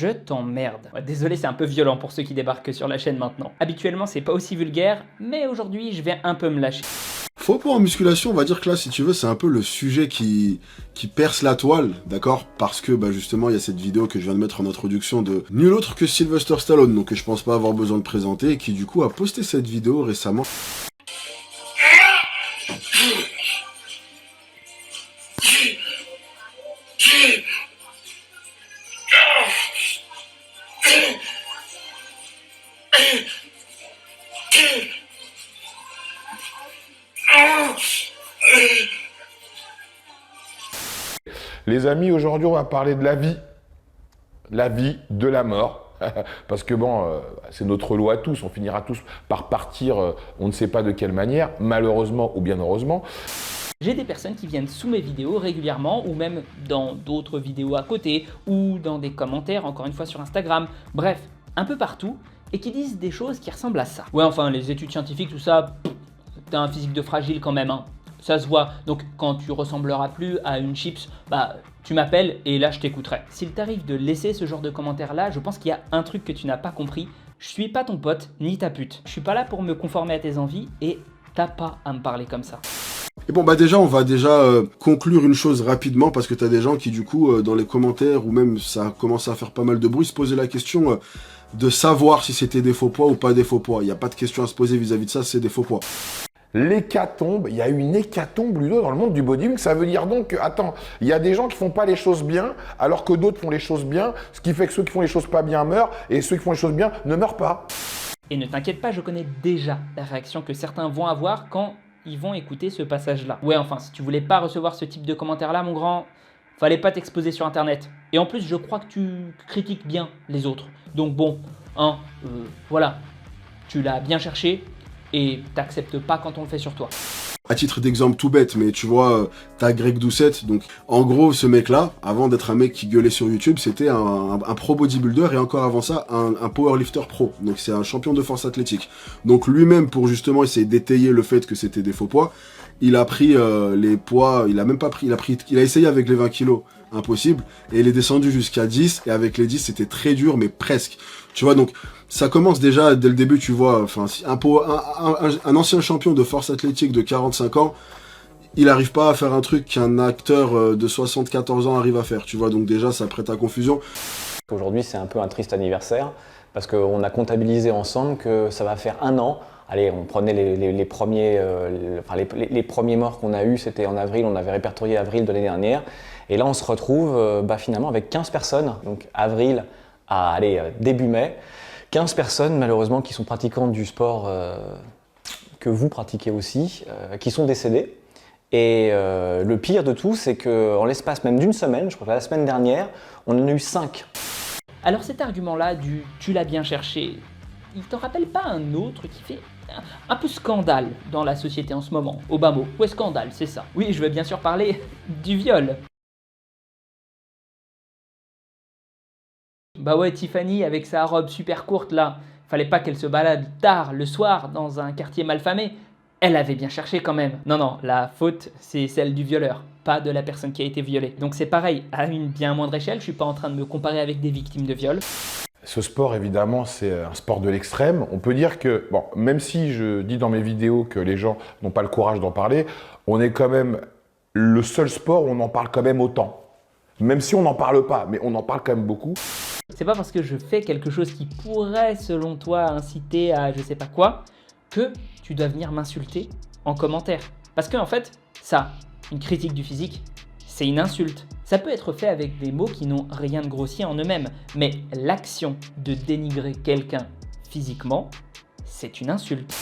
Je t'emmerde. Ouais, désolé, c'est un peu violent pour ceux qui débarquent sur la chaîne maintenant. Habituellement, c'est pas aussi vulgaire, mais aujourd'hui, je vais un peu me lâcher. Faux poids en musculation, on va dire que là, si tu veux, c'est un peu le sujet qui perce la toile, d'accord? Parce que, justement, il y a cette vidéo que je viens de mettre en introduction de nul autre que Sylvester Stallone, donc que je pense pas avoir besoin de présenter, et qui, du coup, a posté cette vidéo récemment. Les amis, aujourd'hui, on va parler de la vie, de la mort, parce que bon, c'est notre loi à tous, on finira tous par partir, on ne sait pas de quelle manière, malheureusement ou bien heureusement. J'ai des personnes qui viennent sous mes vidéos régulièrement, ou même dans d'autres vidéos à côté, ou dans des commentaires, encore une fois sur Instagram, bref, un peu partout, et qui disent des choses qui ressemblent à ça. Ouais, enfin, les études scientifiques, tout ça, t'as un physique de fragile quand même, hein. Ça se voit, donc quand tu ressembleras plus à une chips, tu m'appelles et là je t'écouterai. S'il t'arrive de laisser ce genre de commentaires là, je pense qu'il y a un truc que tu n'as pas compris. Je suis pas ton pote ni ta pute. Je suis pas là pour me conformer à tes envies et t'as pas à me parler comme ça. Et bon, déjà, on va conclure une chose rapidement, parce que t'as des gens qui, du coup, dans les commentaires, ou même ça a commencé à faire pas mal de bruit, se posaient la question de savoir si c'était des faux poids ou pas des faux poids. Il n'y a pas de question à se poser vis-à-vis de ça, c'est des faux poids. L'hécatombe, il y a une hécatombe, Ludo, dans le monde du bodybuilding. Ça veut dire donc que, attends, il y a des gens qui font pas les choses bien, alors que d'autres font les choses bien, ce qui fait que ceux qui font les choses pas bien meurent, et ceux qui font les choses bien ne meurent pas. Et ne t'inquiète pas, je connais déjà la réaction que certains vont avoir quand ils vont écouter ce passage-là. Ouais, enfin, si tu voulais pas recevoir ce type de commentaires-là, mon grand, fallait pas t'exposer sur Internet. Et en plus, je crois que tu critiques bien les autres. Donc bon, voilà, tu l'as bien cherché, et t'acceptes pas quand on le fait sur toi. À titre d'exemple tout bête, mais tu vois, t'as Greg Doucette, donc en gros ce mec-là, avant d'être un mec qui gueulait sur YouTube, c'était un pro bodybuilder, et encore avant ça, un powerlifter pro, donc c'est un champion de force athlétique. Donc lui-même, pour justement essayer d'étayer le fait que c'était des faux poids, il a pris les poids, il a essayé avec les 20 kilos, impossible, et il est descendu jusqu'à 10, et avec les 10 c'était très dur, mais presque. Tu vois, donc ça commence déjà dès le début, tu vois, enfin, un ancien champion de force athlétique de 45 ans, il n'arrive pas à faire un truc qu'un acteur de 74 ans arrive à faire, tu vois, donc déjà ça prête à confusion. Aujourd'hui c'est un peu un triste anniversaire, parce qu'on a comptabilisé ensemble que ça va faire 1 an. Allez, on prenait les premiers morts qu'on a eus, c'était en avril, on avait répertorié avril de l'année dernière, et là on se retrouve finalement avec 15 personnes, donc avril à début mai, 15 personnes malheureusement qui sont pratiquantes du sport que vous pratiquez aussi, qui sont décédées. Et le pire de tout, c'est qu'en l'espace même d'une semaine, je crois que la semaine dernière, on en a eu 5. Alors cet argument-là du « tu l'as bien cherché », il t'en rappelle pas un autre qui fait un peu scandale dans la société en ce moment, au bas mot? Ouais, scandale, c'est ça. Oui, je veux bien sûr parler du viol. Bah ouais, Tiffany, avec sa robe super courte là, fallait pas qu'elle se balade tard le soir dans un quartier malfamé. Elle avait bien cherché quand même. Non, la faute, c'est celle du violeur, pas de la personne qui a été violée. Donc c'est pareil, à une bien moindre échelle, je suis pas en train de me comparer avec des victimes de viol. Ce sport, évidemment, c'est un sport de l'extrême. On peut dire que, bon, même si je dis dans mes vidéos que les gens n'ont pas le courage d'en parler, on est quand même le seul sport où on en parle quand même autant. Même si on n'en parle pas, mais on en parle quand même beaucoup. C'est pas parce que je fais quelque chose qui pourrait, selon toi, inciter à je sais pas quoi, que tu dois venir m'insulter en commentaire. Parce que en fait, ça, une critique du physique, c'est une insulte. Ça peut être fait avec des mots qui n'ont rien de grossier en eux-mêmes, mais l'action de dénigrer quelqu'un physiquement, c'est une insulte.